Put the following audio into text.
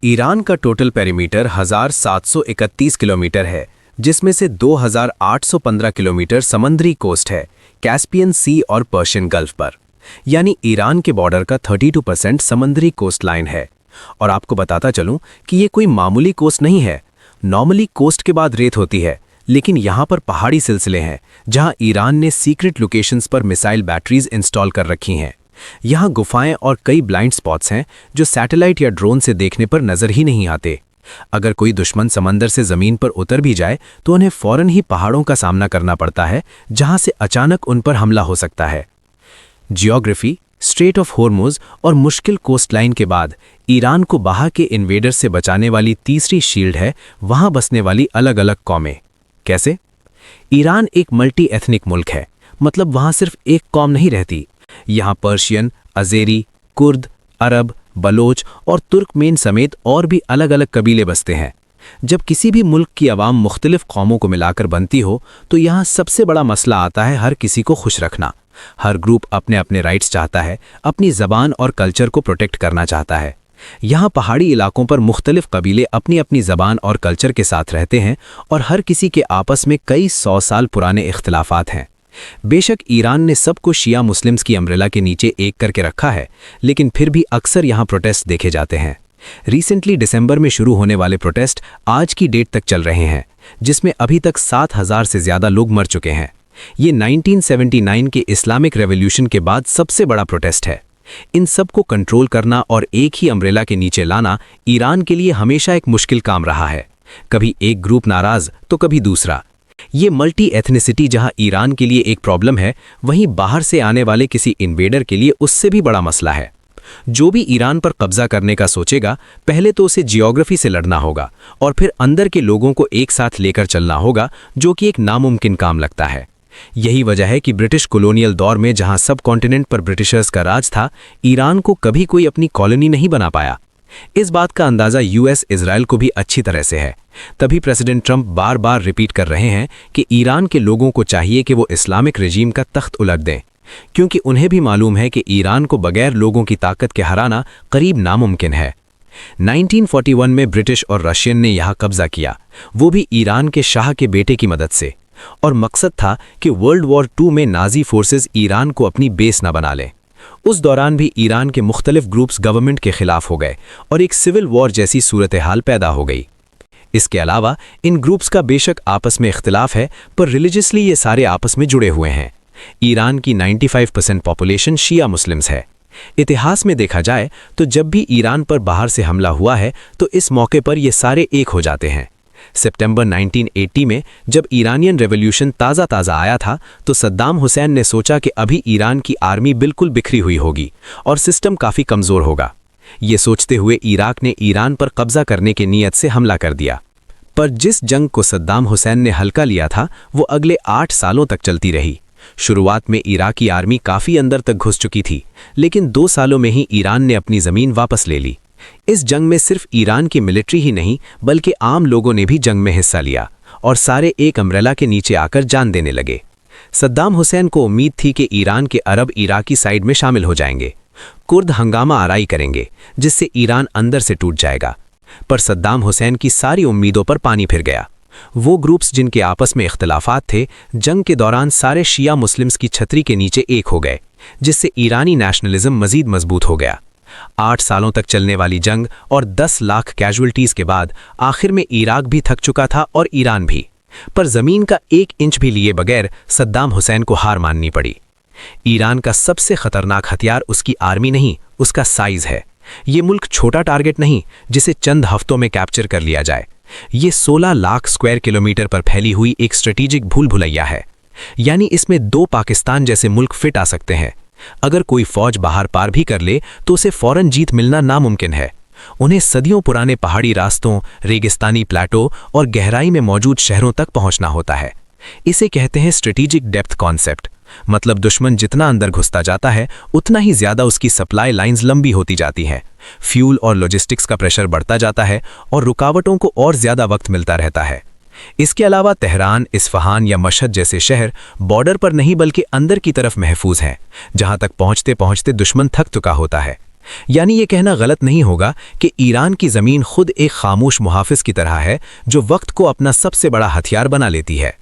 Iran का total perimeter 1731 kilometre है, जिसमें से 2815 किलोमीटर समुद्री कोस्ट है, कैस्पियन सी और पर्शियन गल्फ पर। यानी ईरान के बॉर्डर का 32% समुद्री कोस्ट लाइन है। और आपको बताता चलूं कि ये कोई मामूली कोस्ट नहीं है। नॉर्मली कोस्ट के बाद रेत होती है, लेकिन यहाँ पर पहाड़ी सिलसिले हैं जहाँ ईरान ने सीक्रेट लोकेशंस पर मिसाइल बैटरीज इंस्टॉल कर रखी हैं। यहाँ गुफाएं और कई ब्लाइंड स्पॉट्स हैं जो सैटेलाइट या ड्रोन से देखने पर नजर ही नहीं आते। अगर कोई दुश्मन समंदर से जमीन पर उतर भी जाए तो उन्हें फौरन ही पहाड़ों का सामना करना पड़ता है, जहां से अचानक उन पर हमला हो सकता है। जियोग्राफी, स्ट्रेट ऑफ होर्मुज और मुश्किल कोस्टलाइन के बाद ईरान को बाहर के इन्वेडर से बचाने वाली तीसरी शील्ड है वहां बसने वाली अलग अलग कौमें। कैसे? ईरान एक मल्टी एथनिक मुल्क है, मतलब वहां सिर्फ एक कौम नहीं रहती। यहाँ पर्शियन, अजेरी, कुर्द, अरब, बलोच और तुर्कमेन समेत और भी अलग अलग कबीले बसते हैं। जब किसी भी मुल्क की आवाम मुख्तलिफ कौमों को मिलाकर बनती हो तो यहाँ सबसे बड़ा मसला आता है हर किसी को खुश रखना। हर ग्रुप अपने अपने राइट्स चाहता है, अपनी ज़बान और कल्चर को प्रोटेक्ट करना चाहता है। यहाँ पहाड़ी इलाकों पर मुख्तलिफ कबीले अपनी अपनी ज़बान और कल्चर के साथ रहते हैं और हर किसी के आपस में कई 100 साल पुराने इख्तिलाफात हैं। बेशक ईरान ने सबको शिया मुस्लिम्स की अम्ब्रेला के नीचे एक करके रखा है, लेकिन फिर भी अक्सर यहाँ प्रोटेस्ट देखे जाते हैं। रिसेंटली दिसंबर में शुरू होने वाले प्रोटेस्ट आज की डेट तक चल रहे हैं, जिसमें अभी तक 7000 से ज़्यादा लोग मर चुके हैं। ये 1979 के इस्लामिक रेवोल्यूशन के बाद सबसे बड़ा प्रोटेस्ट है। इन सब को कंट्रोल करना और एक ही अम्ब्रेला के नीचे लाना ईरान के लिए हमेशा एक मुश्किल काम रहा है। कभी एक ग्रुप नाराज तो कभी दूसरा। ये मल्टी एथनिसिटी जहां ईरान के लिए एक प्रॉब्लम है, वहीं बाहर से आने वाले किसी इन्वेडर के लिए उससे भी बड़ा मसला है। जो भी ईरान पर कब्जा करने का सोचेगा, पहले तो उसे जियोग्राफी से लड़ना होगा और फिर अंदर के लोगों को एक साथ लेकर चलना होगा, जो कि एक नामुमकिन काम लगता है। यही वजह है कि ब्रिटिश कॉलोनियल दौर में जहां सब कॉन्टिनेंट पर ब्रिटिशर्स का राज था, ईरान को कभी कोई अपनी कॉलोनी नहीं बना पाया। इस बात का अंदाजा यूएस इजराइल को भी अच्छी तरह से है। तभी प्रेसिडेंट ट्रंप बार बार रिपीट कर रहे हैं कि ईरान के लोगों को चाहिए कि वो इस्लामिक रेजीम का तख्त उलट दें, क्योंकि उन्हें भी मालूम है कि ईरान को बगैर लोगों की ताकत के हराना करीब नामुमकिन है। 1941 में ब्रिटिश और रशियन ने यहाँ कब्जा किया, वो भी ईरान के शाह के बेटे की मदद से, और मकसद था कि वर्ल्ड वॉर 2 में नाजी फोर्सेस ईरान को अपनी बेस न बना लें। उस दौरान भी ईरान के मुख्तलिफ ग्रुप्स गवर्नमेंट के खिलाफ हो गए और एक सिविल वॉर जैसी सूरत हाल पैदा हो गई। इसके अलावा इन ग्रुप्स का बेशक आपस में इख्तिलाफ है, पर रिलीजियसली ये सारे आपस में जुड़े हुए हैं। ईरान की 95% पॉपुलेशन शिया मुस्लिम्स है। इतिहास में देखा जाए तो जब भी ईरान पर बाहर से हमला हुआ है तो इस मौके पर ये सारे एक हो जाते हैं। सितंबर 1980 में जब ईरानियन रेवोल्यूशन ताज़ा आया था तो सद्दाम हुसैन ने सोचा कि अभी ईरान की आर्मी बिल्कुल बिखरी हुई होगी और सिस्टम काफ़ी कमज़ोर होगा। ये सोचते हुए इराक ने ईरान पर कब्जा करने की नीयत से हमला कर दिया। पर जिस जंग को सद्दाम हुसैन ने हल्का लिया था वो अगले 8 सालों तक चलती रही। शुरुआत में इराकी आर्मी काफ़ी अंदर तक घुस चुकी थी, लेकिन 2 सालों में ही ईरान ने अपनी ज़मीन वापस ले ली। इस जंग में सिर्फ ईरान की मिलिट्री ही नहीं बल्कि आम लोगों ने भी जंग में हिस्सा लिया और सारे एक अम्ब्रेला के नीचे आकर जान देने लगे। सद्दाम हुसैन को उम्मीद थी कि ईरान के अरब इराकी साइड में शामिल हो जाएंगे। कुर्द हंगामा आराई करेंगे, जिससे ईरान अंदर से टूट जाएगा। पर सद्दाम हुसैन की सारी उम्मीदों पर पानी फिर गया। वो ग्रुप्स जिनके आपस में इख्तिलाफात थे, जंग के दौरान सारे शिया मुस्लिम्स की छतरी के नीचे एक हो गए, जिससे ईरानी नेशनलिज्म मजीद मजबूत हो गया। 8 सालों तक चलने वाली जंग और 10 लाख कैजुअल्टीज के बाद आखिर में इराक भी थक चुका था और ईरान भी। पर जमीन का 1 इंच भी लिए बगैर सद्दाम हुसैन को हार माननी पड़ी। ईरान का सबसे खतरनाक हथियार उसकी आर्मी नहीं, उसका साइज है। ये मुल्क छोटा टारगेट नहीं जिसे चंद हफ्तों में कैप्चर कर लिया जाए। ये 16 लाख स्क्वायर किलोमीटर पर फैली हुई एक स्ट्रेटेजिक भूल भुलैया है। यानी इसमें 2 पाकिस्तान जैसे मुल्क फिट आ सकते हैं। अगर कोई फौज बाहर पार भी कर ले तो उसे फौरन जीत मिलना नामुमकिन है। उन्हें सदियों पुराने पहाड़ी रास्तों, रेगिस्तानी प्लेटो और गहराई में मौजूद शहरों तक पहुंचना होता है। इसे कहते हैं स्ट्रेटेजिक डेप्थ कॉन्सेप्ट। मतलब दुश्मन जितना अंदर घुसता जाता है उतना ही ज्यादा उसकी सप्लाई लाइंस लंबी होती जाती हैं। फ्यूल और लॉजिस्टिक्स का प्रेशर बढ़ता जाता है और रुकावटों को और ज्यादा वक्त मिलता रहता है। इसके अलावा तेहरान, इस्फहान या मशहद जैसे शहर बॉर्डर पर नहीं बल्कि अंदर की तरफ महफूज हैं, जहां तक पहुंचते पहुंचते दुश्मन थक चुका होता है। यानी ये कहना गलत नहीं होगा कि ईरान की ज़मीन खुद एक खामोश मुहाफिज की तरह है जो वक्त को अपना सबसे बड़ा हथियार बना लेती है।